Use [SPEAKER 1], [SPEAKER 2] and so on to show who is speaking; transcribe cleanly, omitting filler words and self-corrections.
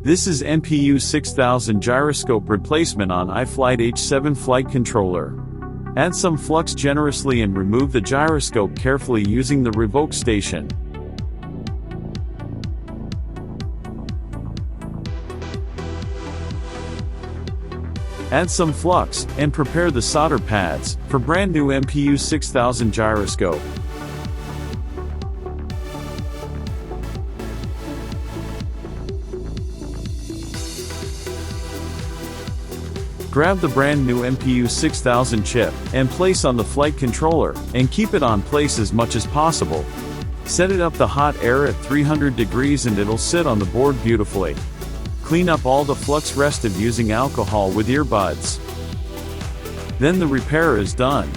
[SPEAKER 1] This is MPU 6000 gyroscope replacement on Iflight H7 flight controller. Add some flux generously and remove the gyroscope carefully using the revoke station. Add some flux, and prepare the solder pads, for brand new MPU 6000 gyroscope. Grab the brand new MPU 6000 chip, and place on the flight controller, and keep it on place as much as possible. Set it up the hot air at 300 degrees and it'll sit on the board beautifully. Clean up all the flux residue using alcohol with earbuds. Then the repair is done.